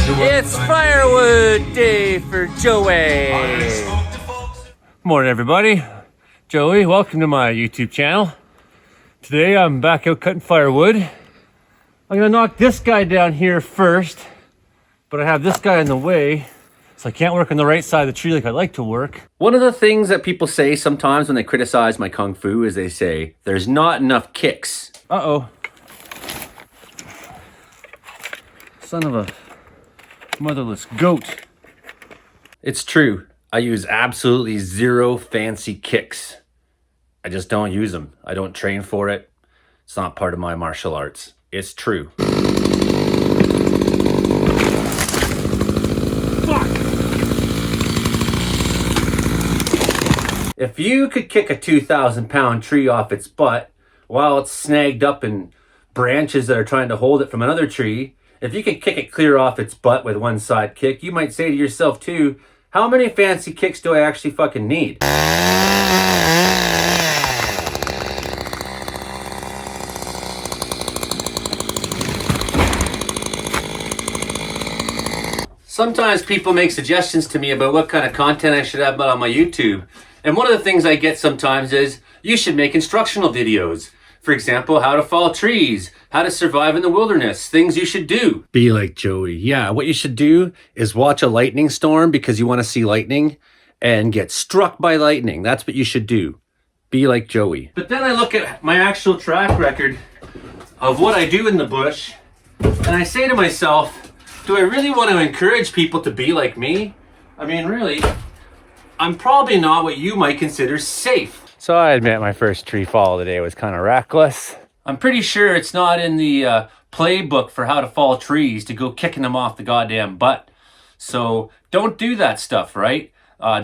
It's firewood day for Joey. Morning, everybody. Joey, welcome to my YouTube channel. Today I'm back out cutting firewood. I'm gonna knock this guy down here first, but I have this guy in the way, so I can't work on the right side of the tree like I like to work. One of the things that people say sometimes when they criticize my kung fu is they say, there's not enough kicks. Uh-oh. Son of a motherless goat. It's true. I use absolutely zero fancy kicks. I just don't use them. I don't train for it. It's not part of my martial arts. It's true. Fuck! If you could kick a 2,000-pound tree off its butt while it's snagged up in branches that are trying to hold it from another tree, if you could kick it clear off its butt with one side kick, you might say to yourself too, how many fancy kicks do I actually fucking need? Sometimes people make suggestions to me about what kind of content I should have on my YouTube. And one of the things I get sometimes is, you should make instructional videos. For example, how to fall trees, how to survive in the wilderness, things you should do. Be like Joey. Yeah, what you should do is watch a lightning storm because you want to see lightning and get struck by lightning. That's what you should do. Be like Joey. But then I look at my actual track record of what I do in the bush, and I say to myself, do I really want to encourage people to be like me? I mean, really, I'm probably not what you might consider safe. So I admit my first tree fall today was kind of reckless. I'm pretty sure it's not in the playbook for how to fall trees to go kicking them off the goddamn butt. So don't do that stuff, right?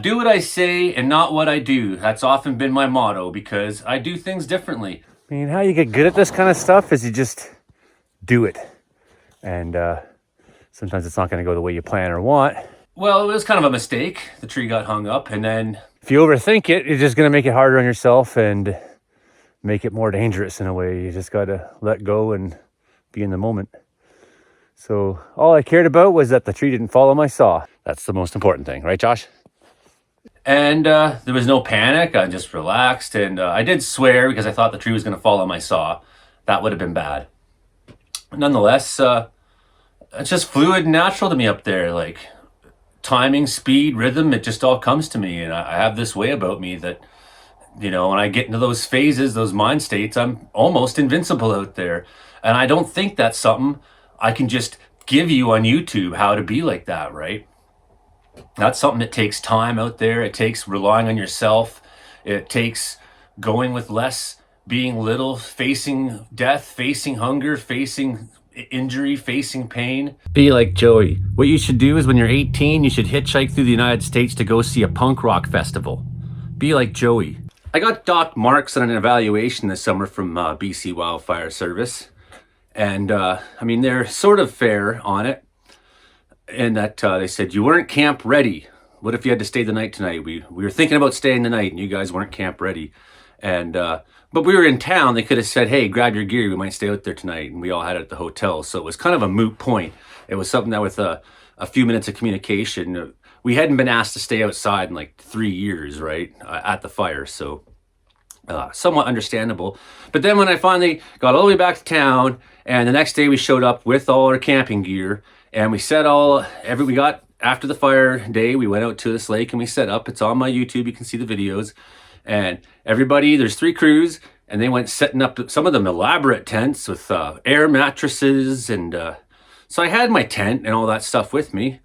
Do what I say and not what I do. That's often been my motto because I do things differently. I mean, how you get good at this kind of stuff is you just do it. And sometimes it's not going to go the way you plan or want. Well, it was kind of a mistake. The tree got hung up, and then if you overthink it, you're just going to make it harder on yourself and make it more dangerous in a way. You just got to let go and be in the moment. So all I cared about was that the tree didn't fall on my saw. That's the most important thing, right, Josh? And there was no panic. I just relaxed, and I did swear because I thought the tree was going to fall on my saw. That would have been bad. Nonetheless, it's just fluid and natural to me up there. Like timing, speed, rhythm, it just all comes to me. And I have this way about me that, you know, when I get into those phases, those mind states, I'm almost invincible out there. And I don't think that's something I can just give you on YouTube, how to be like that, right? That's something that takes time out there. It takes relying on yourself. It takes going with less, being little, facing death, facing hunger, facing injury, facing pain. Be like Joey. What you should do is when you're 18, you should hitchhike through the United States to go see a punk rock festival. Be like Joey. I got docked marks on an evaluation this summer from BC Wildfire Service. And I mean, they're sort of fair on it. And that they said, you weren't camp ready. What if you had to stay the night tonight? We were thinking about staying the night and you guys weren't camp ready. And but we were in town. They could have said, hey, grab your gear. We might stay out there tonight. And we all had it at the hotel. So it was kind of a moot point. It was something that with a few minutes of communication, we hadn't been asked to stay outside in like 3 years, right, at the fire. So somewhat understandable. But then when I finally got all the way back to town, and the next day we showed up with all our camping gear, and we set we got after the fire day, we went out to this lake and we set up. It's on my YouTube. You can see the videos. And everybody, there's 3 crews, and they went setting up some of them elaborate tents with air mattresses. And so I had my tent and all that stuff with me,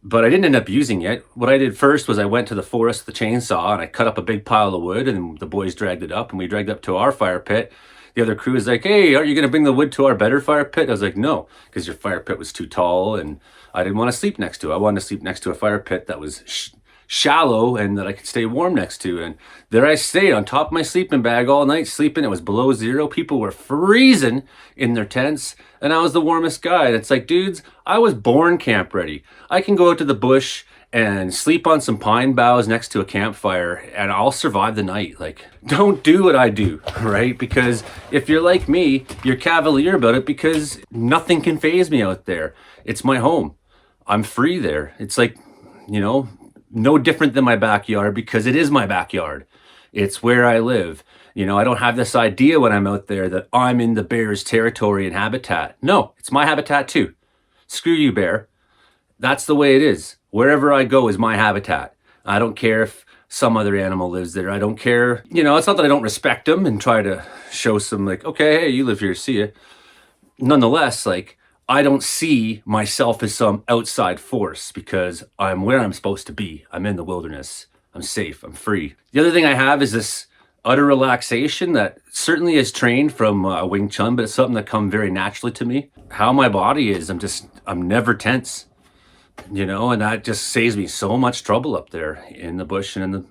but I didn't end up using it. What I did first was I went to the forest with the chainsaw and I cut up a big pile of wood, and the boys dragged it up, and we dragged it up to our fire pit. The other crew was like, hey, aren't you going to bring the wood to our better fire pit? I was like, no, because your fire pit was too tall and I didn't want to sleep next to it. I wanted to sleep next to a fire pit that was shallow and that I could stay warm next to. And there I stayed on top of my sleeping bag all night sleeping. It was below zero. People were freezing in their tents and I was the warmest guy. And it's like, dudes, I was born camp ready. I can go out to the bush and sleep on some pine boughs next to a campfire and I'll survive the night. Like, don't do what I do, right? Because if you're like me, you're cavalier about it because nothing can faze me out there. It's my home. I'm free there. It's like, you know, no different than my backyard because it is my backyard. It's where I live. You know, I don't have this idea when I'm out there that I'm in the bear's territory and habitat. No, it's my habitat too. Screw you, bear. That's the way it is. Wherever I go is my habitat. I don't care if some other animal lives there. I don't care. You know, it's not that I don't respect them and try to show some like, okay, hey, you live here, see ya. Nonetheless, like, I don't see myself as some outside force because I'm where I'm supposed to be. I'm in the wilderness. I'm safe. I'm free. The other thing I have is this utter relaxation that certainly is trained from Wing Chun, but it's something that comes very naturally to me. How my body is, I'm never tense, you know, and that just saves me so much trouble up there in the bush and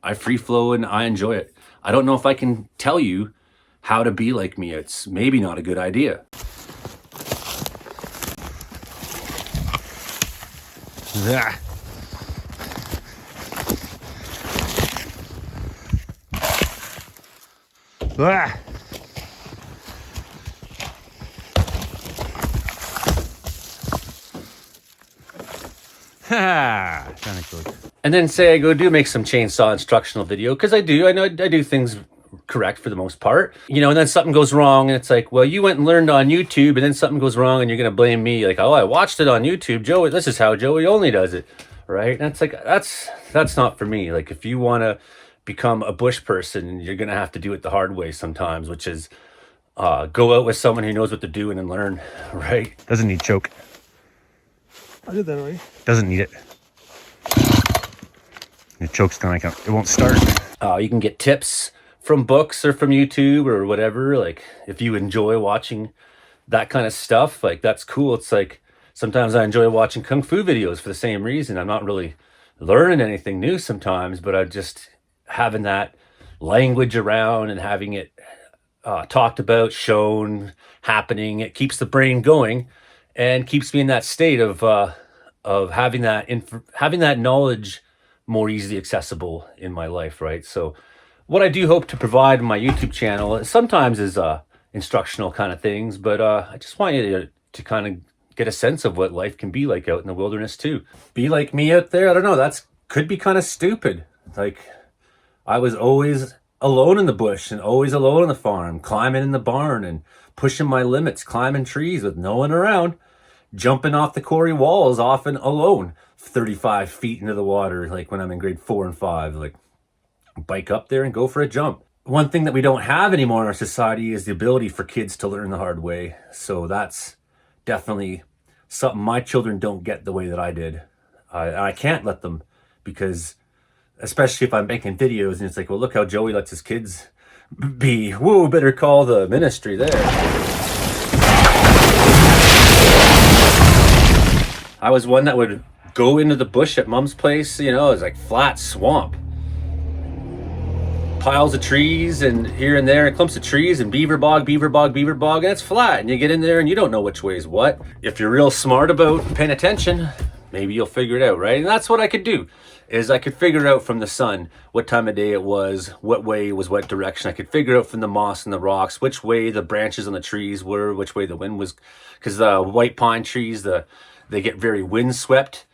I free flow and I enjoy it. I don't know if I can tell you how to be like me. It's maybe not a good idea. Ah. Ah. Kind of cool. And then say I go do make some chainsaw instructional video, because I know I do things correct for the most part, you know, and then something goes wrong and it's like, well, you went and learned on YouTube and then something goes wrong and you're gonna blame me, like, oh, I watched it on YouTube, Joey, this is how Joey only does it, right? And it's like, that's not for me. Like, if you want to become a bush person, you're gonna have to do it the hard way sometimes, which is go out with someone who knows what they're doing and learn, right? Doesn't need choke. I did that already. Doesn't need it. The choke's gonna like, it won't start. You can get tips from books or from YouTube or whatever. Like, if you enjoy watching that kind of stuff, like, that's cool. It's like, sometimes I enjoy watching Kung Fu videos for the same reason. I'm not really learning anything new sometimes, but I just having that language around and having it talked about, shown, happening, it keeps the brain going and keeps me in that state of having that knowledge more easily accessible in my life, right? So what I do hope to provide in my YouTube channel sometimes is instructional kind of things, but I just want you to kind of get a sense of what life can be like out in the wilderness too. Be like me out there. I don't know, that's could be kind of stupid. Like, I was always alone in the bush and always alone on the farm, climbing in the barn and pushing my limits, climbing trees with no one around, jumping off the quarry walls, often alone, 35 feet into the water, like when I'm in grade 4 and 5, like, bike up there and go for a jump. One thing that we don't have anymore in our society is the ability for kids to learn the hard way. So that's definitely something my children don't get the way that I did. I can't let them, because especially if I'm making videos and it's like, well, look how Joey lets his kids be. Whoa, better call the ministry there. I was one that would go into the bush at mom's place, you know, it was like flat swamp. Piles of trees and here and there, clumps of trees and beaver bog, and it's flat. And you get in there and you don't know which way is what. If you're real smart about paying attention, maybe you'll figure it out, right? And that's what I could do, is I could figure out from the sun what time of day it was, what way was what direction. I could figure out from the moss and the rocks which way the branches on the trees were, which way the wind was, because the white pine trees, they get very windswept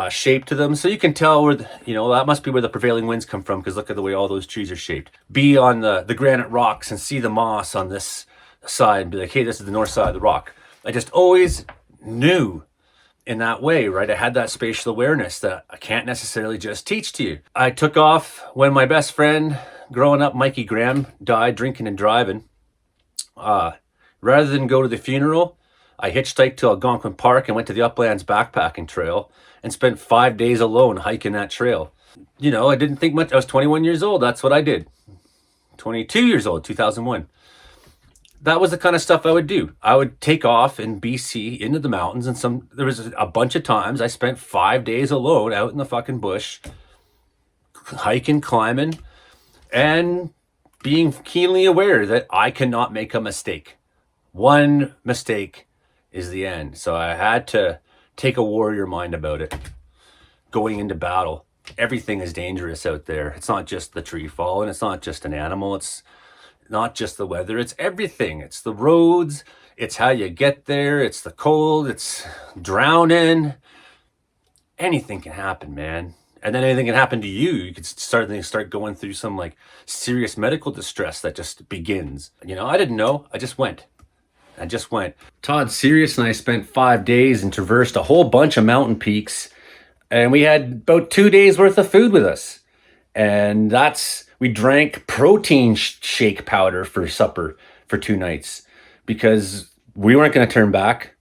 shape to them, so you can tell where that must be where the prevailing winds come from, because look at the way all those trees are shaped. Be on the granite rocks and see the moss on this side and be like, hey, this is the north side of the rock. I just always knew in that way, right? I had that spatial awareness that I can't necessarily just teach to you. I took off when my best friend growing up, Mikey Graham, died drinking and driving. Rather than go to the funeral, I hitchhiked to Algonquin Park and went to the Uplands backpacking trail and spent 5 days alone hiking that trail. You know, I didn't think much. I was 21 years old. That's what I did. 22 years old, 2001. That was the kind of stuff I would do. I would take off in BC into the mountains, and there was a bunch of times I spent 5 days alone out in the fucking bush, hiking, climbing, and being keenly aware that I cannot make a mistake. One mistake is the end. So I had to take a warrior mind about it. Going into battle, everything is dangerous out there. It's not just the tree falling. It's not just an animal. It's not just the weather, it's everything. It's the roads, it's how you get there, it's the cold, it's drowning. Anything can happen, man. And then anything can happen to you. You could start going through some like serious medical distress that just begins. You know, I didn't know. I just went. Todd Sirius and I spent 5 days and traversed a whole bunch of mountain peaks. And we had about 2 days worth of food with us. And we drank protein shake powder for supper for 2 nights because we weren't going to turn back.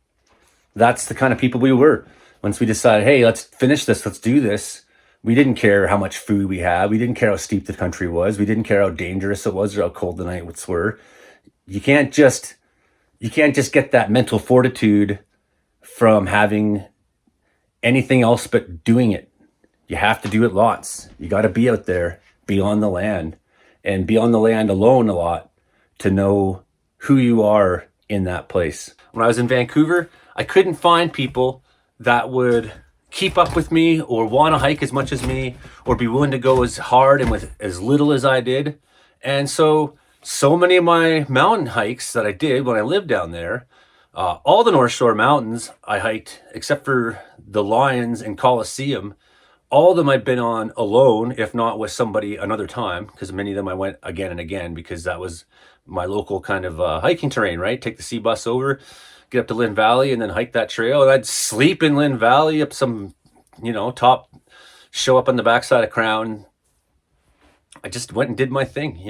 That's the kind of people we were. Once we decided, hey, let's finish this, let's do this. We didn't care how much food we had. We didn't care how steep the country was. We didn't care how dangerous it was or how cold the nights were. You can't just get that mental fortitude from having anything else but doing it. You have to do it lots. You got to be out there, be on the land, and be on the land alone a lot to know who you are in that place. When I was in Vancouver, I couldn't find people that would keep up with me or want to hike as much as me or be willing to go as hard and with as little as I did. And so many of my mountain hikes that I did when I lived down there, all the North Shore mountains I hiked, except for the Lions and Coliseum. All of them I've been on alone, if not with somebody another time, because many of them I went again and again because that was my local kind of hiking terrain, right? Take the C bus over, get up to Lynn Valley and then hike that trail. And I'd sleep in Lynn Valley up some, top, show up on the backside of Crown. I just went and did my thing,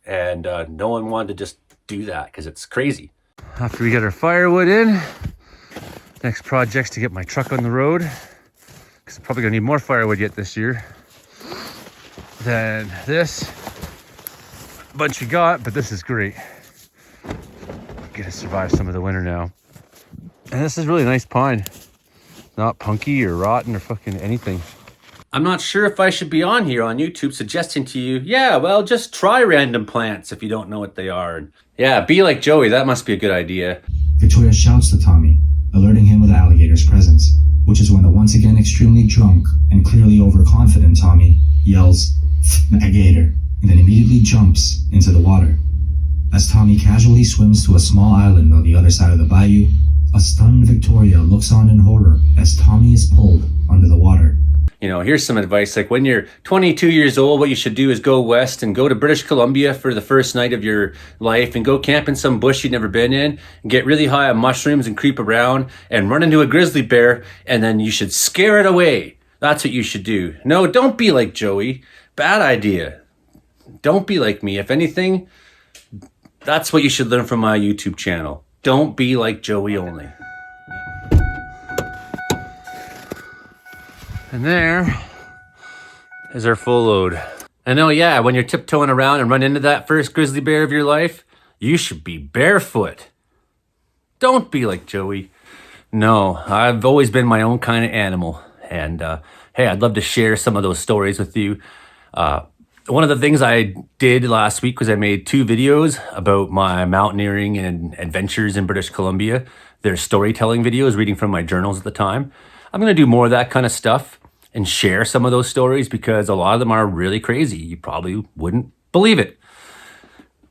and no one wanted to just do that because it's crazy. After we get our firewood in, next project's to get my truck on the road because I'm probably gonna need more firewood yet this year than this bunch we got, but this is great. Gonna survive some of the winter now. And this is really nice pine. Not punky or rotten or fucking anything. I'm not sure if I should be on here on YouTube suggesting to you, just try random plants if you don't know what they are. And be like Joey, that must be a good idea. Victoria shouts to Tommy, alerting him of the alligator's presence, which is when the once again extremely drunk and clearly overconfident Tommy yells, "A gator," and then immediately jumps into the water. As Tommy casually swims to a small island on the other side of the bayou, a stunned Victoria looks on in horror as Tommy is pulled under the water. Here's some advice. Like when you're 22 years old, what you should do is go west and go to British Columbia for the first night of your life and go camp in some bush you've never been in and get really high on mushrooms and creep around and run into a grizzly bear and then you should scare it away. That's what you should do. No, don't be like Joey. Bad idea. Don't be like me. If anything, that's what you should learn from my YouTube channel. Don't be like Joey only. And there is our full load. And when you're tiptoeing around and run into that first grizzly bear of your life, you should be barefoot. Don't be like Joey. No, I've always been my own kind of animal. And hey, I'd love to share some of those stories with you. One of the things I did last week was I made 2 videos about my mountaineering and adventures in British Columbia. They're storytelling videos, reading from my journals at the time. I'm going to do more of that kind of stuff and share some of those stories because a lot of them are really crazy. You probably wouldn't believe it,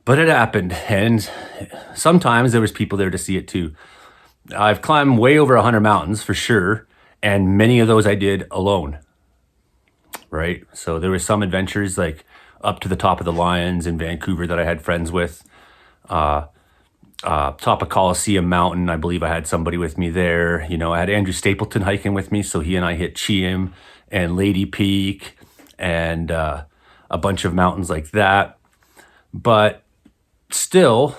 but it happened. And sometimes there was people there to see it too. I've climbed way over 100 mountains for sure. And many of those I did alone, right? So there were some adventures like up to the top of the Lions in Vancouver that I had friends with. Top of Coliseum Mountain, I believe I had somebody with me there. I had Andrew Stapleton hiking with me, so he and I hit Cheam and Lady Peak and a bunch of mountains like that. But still,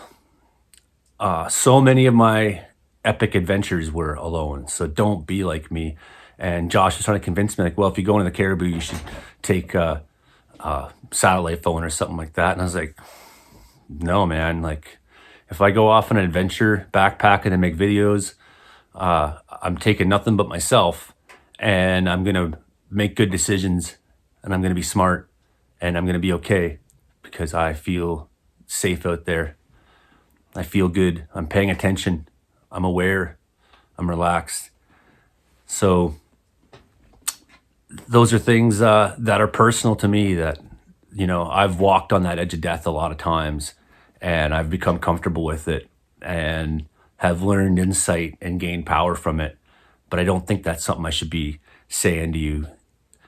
so many of my epic adventures were alone, so don't be like me. And Josh was trying to convince me, like, well, if you go into the Cariboo, you should take a satellite phone or something like that. And I was like, no, man, like, if I go off on an adventure, backpacking and make videos, I'm taking nothing but myself, and I'm going to make good decisions, and I'm going to be smart, and I'm going to be okay because I feel safe out there. I feel good. I'm paying attention. I'm aware. I'm relaxed. So those are things that are personal to me that you know, I've walked on that edge of death a lot of times, and I've become comfortable with it and have learned insight and gained power from it. But I don't think that's something I should be saying to you,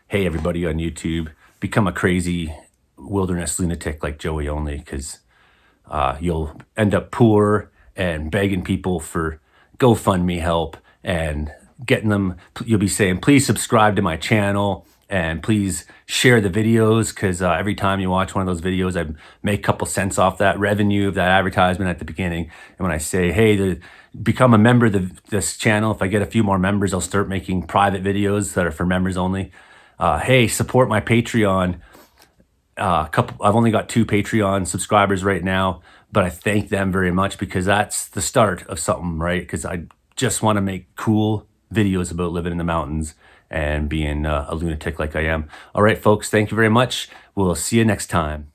hey, everybody on YouTube, become a crazy wilderness lunatic like Joey only, because you'll end up poor and begging people for GoFundMe help and getting them. You'll be saying, please subscribe to my channel and please share the videos, because every time you watch one of those videos, I make a couple cents off that revenue of that advertisement at the beginning. And when I say, hey, become a member of this channel, if I get a few more members, I'll start making private videos that are for members only. Hey, support my Patreon. I've only got 2 Patreon subscribers right now, but I thank them very much, because that's the start of something, right? Because I just want to make cool videos about living in the mountains and being a lunatic like I am. All right, folks, thank you very much. We'll see you next time.